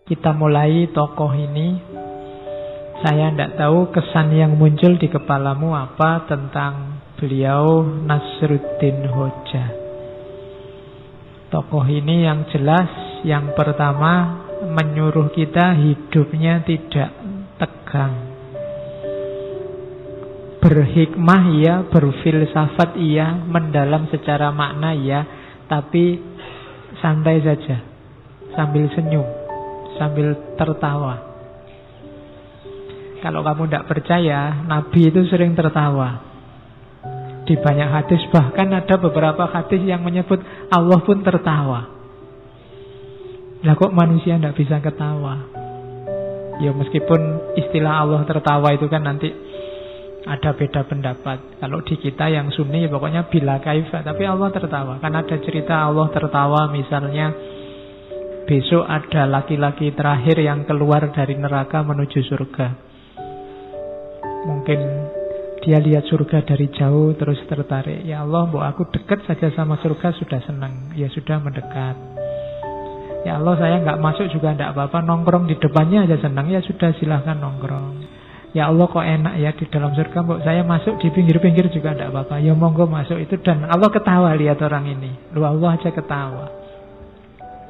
kita mulai tokoh ini. Saya tidak tahu kesan yang muncul di kepalamu apa tentang beliau Nasruddin Hoja. Tokoh ini yang jelas, yang pertama menyuruh kita hidupnya tidak tegang. Berhikmah iya, berfilsafat iya, mendalam secara makna iya, tapi santai saja, sambil senyum, sambil tertawa. Kalau kamu tidak percaya, Nabi itu sering tertawa. Di banyak hadis, bahkan ada beberapa hadis yang menyebut Allah pun tertawa. Lah kok manusia tidak bisa ketawa? Ya meskipun istilah Allah tertawa itu kan nanti ada beda pendapat. Kalau di kita yang Sunni ya pokoknya bila kaifa, tapi Allah tertawa. Kan ada cerita Allah tertawa, misalnya besok ada laki-laki terakhir yang keluar dari neraka menuju surga. Mungkin dia lihat surga dari jauh terus tertarik. Ya Allah, mbok aku dekat saja sama surga sudah senang. Ya sudah mendekat. Ya Allah, saya nggak masuk juga tidak apa-apa, nongkrong di depannya aja senang. Ya sudah, silahkan nongkrong. Ya Allah, kok enak ya di dalam surga, mbok saya masuk di pinggir-pinggir juga tidak apa-apa. Ya monggo masuk itu. Dan Allah ketawa lihat orang ini. Lu Allah aja ketawa.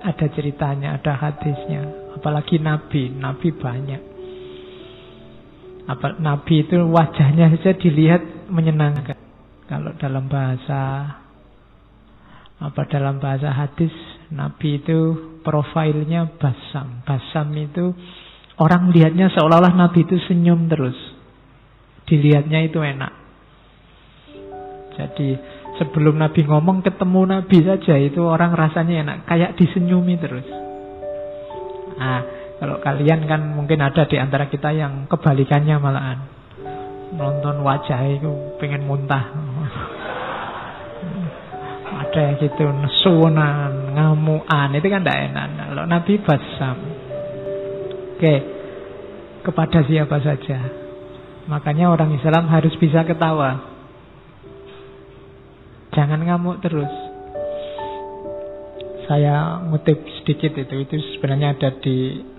Ada ceritanya, ada hadisnya. Apalagi Nabi banyak. Nabi itu wajahnya saja dilihat menyenangkan. Kalau dalam bahasa hadis, Nabi itu profilnya basam. Basam itu orang lihatnya seolah-olah Nabi itu senyum terus. Dilihatnya itu enak. Jadi sebelum Nabi ngomong, ketemu Nabi saja itu orang rasanya enak, kayak disenyumi terus. Kalau kalian kan mungkin ada di antara kita yang kebalikannya malahan. Nonton wajah itu pengen muntah. Ada yang gitu, nesunan, ngamuan, itu kan tidak enak. Kalau Nabi basam. Oke, kepada siapa saja. Makanya orang Islam harus bisa ketawa. Jangan ngamuk terus. Saya ngutip sedikit itu sebenarnya ada di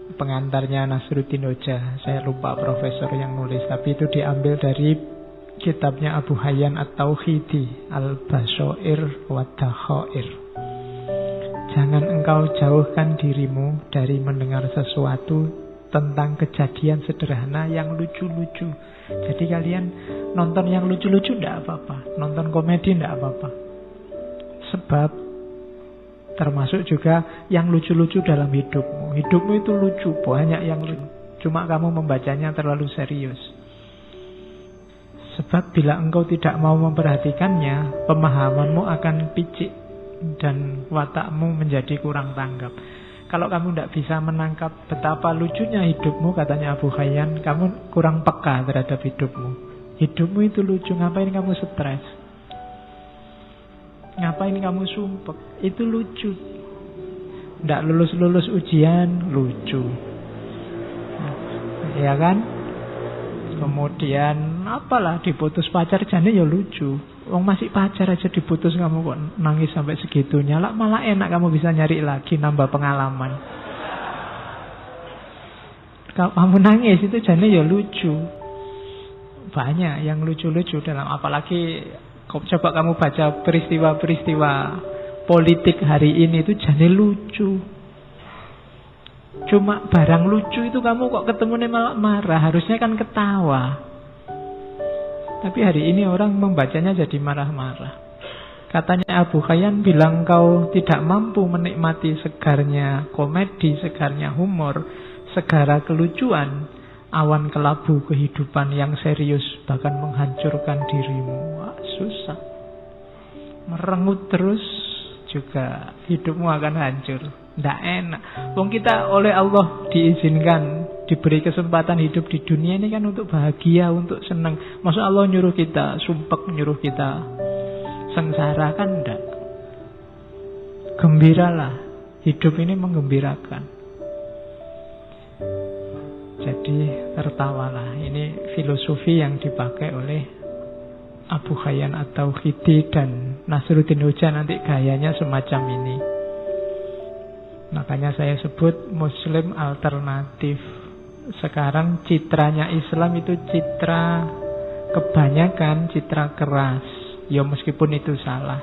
pengantarnya Nasruddin Hoja. Saya lupa profesor yang nulis, tapi itu diambil dari kitabnya Abu Hayyan At-Tauhidi, Al-Bashair wa Dakhair. Jangan engkau jauhkan dirimu dari mendengar sesuatu tentang kejadian sederhana yang lucu-lucu. Jadi kalian nonton yang lucu-lucu tidak apa-apa, nonton komedi tidak apa-apa. Sebab termasuk juga yang lucu-lucu dalam hidupmu. Hidupmu itu lucu, banyak yang lucu. Cuma kamu membacanya terlalu serius. Sebab bila engkau tidak mau memperhatikannya, pemahamanmu akan picik dan watakmu menjadi kurang tanggap. Kalau kamu tidak bisa menangkap betapa lucunya hidupmu, katanya Abu Hayyan, kamu kurang peka terhadap hidupmu. Hidupmu itu lucu, ngapain kamu stres? Ngapain kamu sumpek? Itu lucu. Tidak lulus-lulus ujian, lucu. Ya kan? Kemudian apalah diputus pacar, jane ya lucu. Wong masih pacar aja diputus, kamu kok nangis sampai segitunya. Lah malah enak, kamu bisa nyari lagi, nambah pengalaman. Kalau kamu nangis itu jane ya lucu. Banyak yang lucu-lucu dalam, apalagi coba kamu baca peristiwa-peristiwa politik hari ini itu jane lucu. Cuma barang lucu itu kamu kok ketemunya malah marah. Harusnya kan ketawa. Tapi hari ini orang membacanya jadi marah-marah. Katanya Abu Hayyan bilang, kau tidak mampu menikmati segarnya komedi, segarnya humor, segara kelucuan, awan kelabu kehidupan yang serius bahkan menghancurkan dirimu. Wah, susah. Merengut terus juga hidupmu akan hancur. Tidak enak. Wong kita oleh Allah diizinkan, diberi kesempatan hidup di dunia ini kan untuk bahagia, untuk senang. Maksud Allah nyuruh kita sumpek, nyuruh kita sengsara, kan enggak. Gembiralah. Hidup ini menggembirakan. Jadi tertawalah. Ini filosofi yang dipakai oleh Abu Hayyan At-Tauhidi dan Nasruddin Hoja. Nanti gayanya semacam ini. Makanya saya sebut Muslim alternatif. Sekarang citranya Islam itu citra kebanyakan citra keras. Ya meskipun itu salah,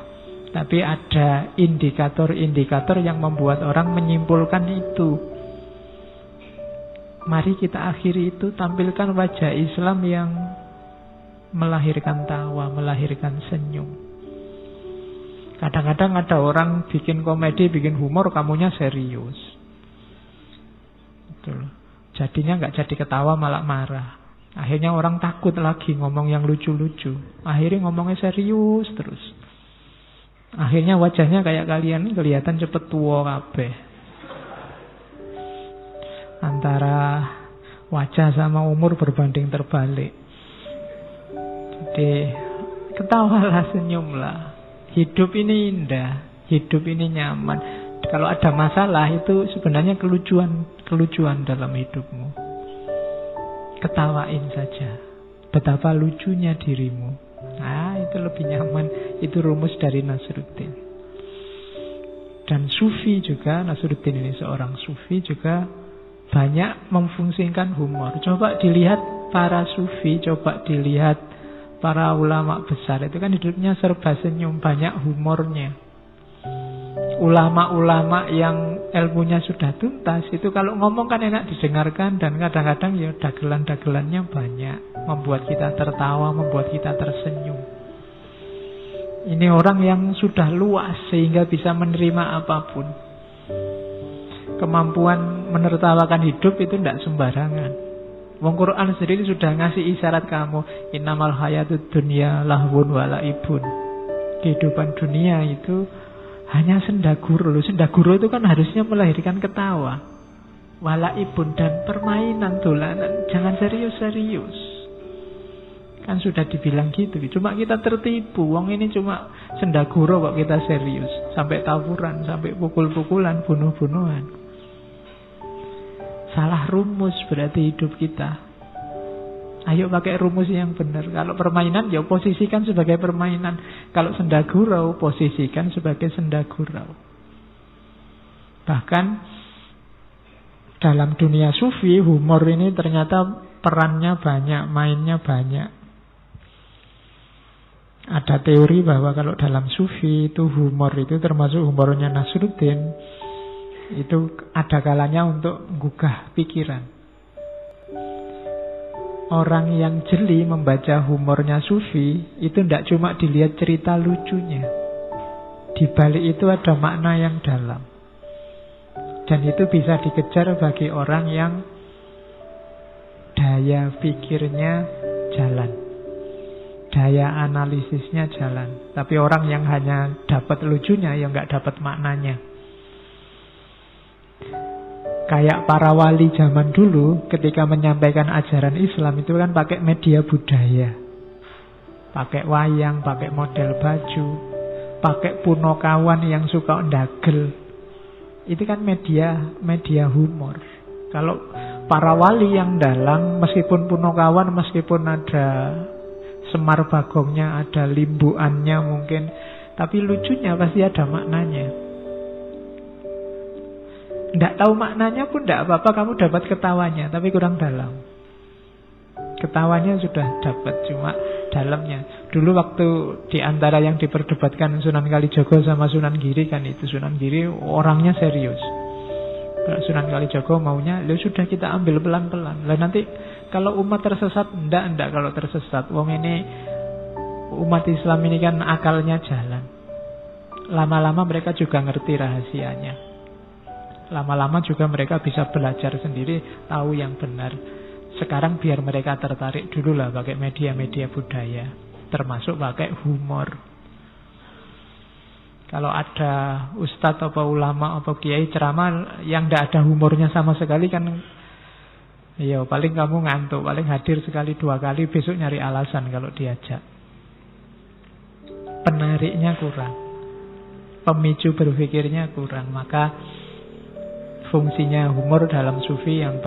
tapi ada indikator-indikator yang membuat orang menyimpulkan itu. Mari kita akhiri itu, tampilkan wajah Islam yang melahirkan tawa, melahirkan senyum. Kadang-kadang ada orang bikin komedi, bikin humor, kamunya serius. Betul. Jadinya nggak jadi ketawa, malah marah. Akhirnya orang takut lagi ngomong yang lucu-lucu. Akhirnya ngomongnya serius terus. Akhirnya wajahnya kayak kalian kelihatan cepet tua kabeh. Antara wajah sama umur berbanding terbalik. Jadi ketawalah, senyumlah. Hidup ini indah, hidup ini nyaman. Kalau ada masalah itu sebenarnya kelucuan dalam hidupmu. Ketawain saja. Betapa lucunya dirimu. Nah, itu lebih nyaman. Itu rumus dari Nasruddin. Dan sufi juga, Nasruddin ini seorang sufi juga banyak memfungsikan humor. Coba dilihat para sufi, coba dilihat para ulama besar. Itu kan hidupnya serba senyum, banyak humornya. Ulama-ulama yang ilmunya sudah tuntas itu kalau ngomong kan enak didengarkan, dan kadang-kadang ya dagelan-dagelannya banyak, membuat kita tertawa, membuat kita tersenyum. Ini orang yang sudah luas sehingga bisa menerima apapun. Kemampuan menertawakan hidup itu tidak sembarangan. Wong Quran sendiri sudah ngasih isyarat kamu, innamal hayatud dunya lahwun walaibun. Kehidupan dunia itu hanya sendaguru. Sendaguru itu kan harusnya melahirkan ketawa, walaibun, dan permainan, dolanan. Jangan serius-serius. Kan sudah dibilang gitu. Cuma kita tertipu. Wong ini cuma sendaguru kok kita serius. Sampai tawuran, sampai pukul-pukulan, bunuh-bunuhan. Salah rumus berarti hidup kita. Ayo pakai rumus yang benar. Kalau permainan, ya posisikan sebagai permainan. Kalau sendagurau, posisikan sebagai sendagurau. Bahkan dalam dunia sufi, humor ini ternyata perannya banyak, mainnya banyak. Ada teori bahwa kalau dalam sufi itu humor itu termasuk humornya Nasruddin, itu ada kalanya untuk menggugah pikiran. Orang yang jeli membaca humornya sufi itu tidak cuma dilihat cerita lucunya. Di balik itu ada makna yang dalam. Dan itu bisa dikejar bagi orang yang daya pikirnya jalan, daya analisisnya jalan. Tapi orang yang hanya dapat lucunya, ya nggak dapat maknanya. Kayak para wali zaman dulu ketika menyampaikan ajaran Islam itu kan pakai media budaya. Pakai wayang, pakai model baju, pakai punokawan yang suka ndagel. Itu kan media humor. Kalau para wali yang dalang, meskipun punokawan, meskipun ada Semar Bagongnya, ada limbuannya mungkin, tapi lucunya pasti ada maknanya. Tidak tahu maknanya pun tidak apa-apa, kamu dapat ketawanya, tapi kurang dalam. Ketawanya sudah dapat, cuma dalamnya. Dulu waktu di antara yang diperdebatkan Sunan Kalijogo sama Sunan Giri kan itu, Sunan Giri orangnya serius. Kalau Sunan Kalijogo maunya, ya sudah kita ambil pelan-pelan. Lah nanti kalau umat tersesat, enggak kalau tersesat. Wong ini umat Islam ini kan akalnya jalan. Lama-lama mereka juga ngerti rahasianya. Lama-lama juga mereka bisa belajar sendiri, tahu yang benar. Sekarang biar mereka tertarik dulu lah pakai media-media budaya, termasuk pakai humor. Kalau ada ustadz atau ulama atau kiai ceramah yang tidak ada humornya sama sekali kan, ya paling kamu ngantuk, paling hadir sekali dua kali, besok nyari alasan kalau diajak. Penariknya kurang, pemicu berpikirnya kurang. Maka fungsinya humor dalam sufi yang